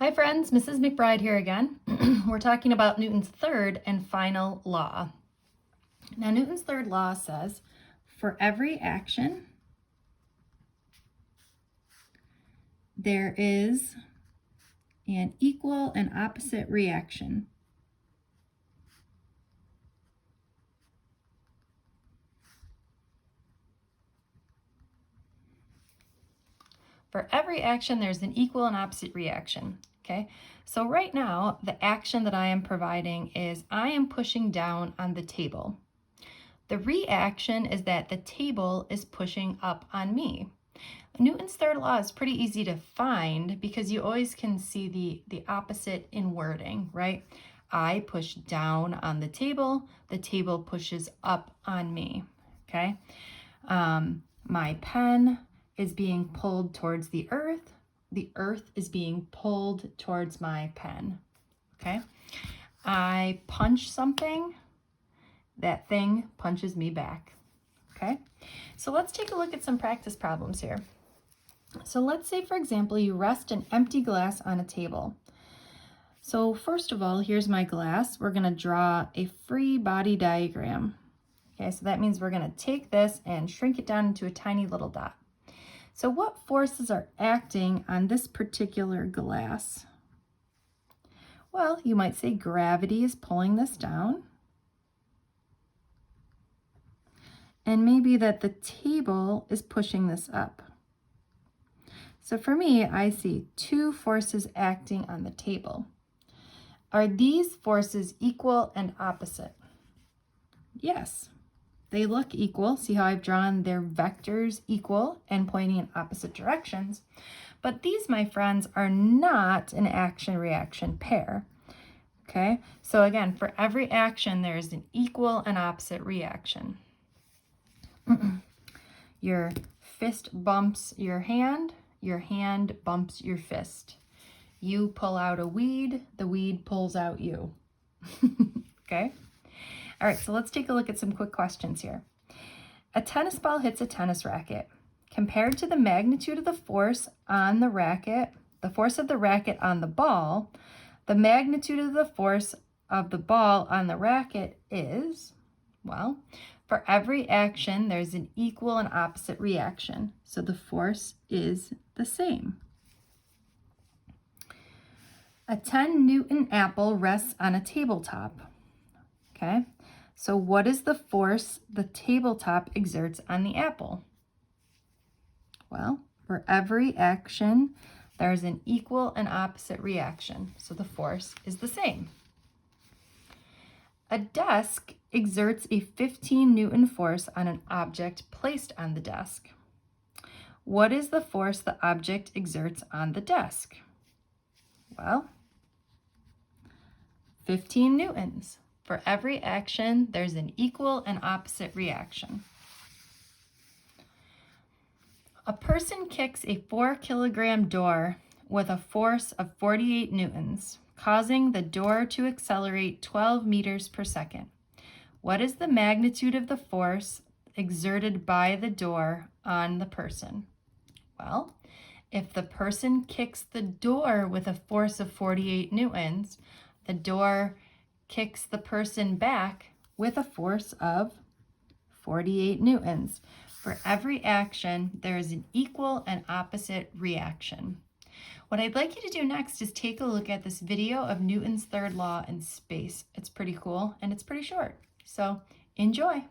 Hi friends, Mrs. McBride here again. We're talking about Newton's third and final law. Now Newton's third law says, for every action, there is an equal and opposite reaction. For every action, there's an equal and opposite reaction. Okay, so right now, the action that I am providing is I am pushing down on the table. The reaction is that the table is pushing up on me. Newton's third law is pretty easy to find because you always can see the opposite in wording, right? I push down on the table pushes up on me, okay? My pen is being pulled towards the earth is being pulled towards my pen, okay? I punch something, that thing punches me back, okay? So let's take a look at some practice problems here. So let's say, for example, you rest an empty glass on a table. So first of all, here's my glass. We're gonna draw a free body diagram. Okay, so that means we're gonna take this and shrink it down into a tiny little dot. So what forces are acting on this particular glass? Well, you might say gravity is pulling this down. And maybe that the table is pushing this up. So for me, I see two forces acting on the table. Are these forces equal and opposite? Yes, they look equal. See how I've drawn their vectors equal and pointing in opposite directions. But these, my friends, are not an action-reaction pair. Okay, so again, for every action, there is an equal and opposite reaction. Your fist bumps your hand bumps your fist. You pull out a weed, the weed pulls out you. Okay? All right, so let's take a look at some quick questions here. A tennis ball hits a tennis racket. Compared to the magnitude of the force on the racket, the force of the racket on the ball, the magnitude of the force of the ball on the racket is, well, for every action, there's an equal and opposite reaction. So the force is the same. A 10 Newton apple rests on a tabletop. Okay, so what is the force the tabletop exerts on the apple? Well, for every action, there's an equal and opposite reaction. So the force is the same. A desk exerts a 15 Newton force on an object placed on the desk. What is the force the object exerts on the desk? Well, 15 Newtons. For every action, there's an equal and opposite reaction. A person kicks a 4-kilogram door with a force of 48 Newtons, causing the door to accelerate 12 meters per second. What is the magnitude of the force exerted by the door on the person? Well, if the person kicks the door with a force of 48 Newtons, the door kicks the person back with a force of 48 Newtons. For every action, there is an equal and opposite reaction. What I'd like you to do next is take a look at this video of Newton's third law in space. It's pretty cool and it's pretty short. So enjoy.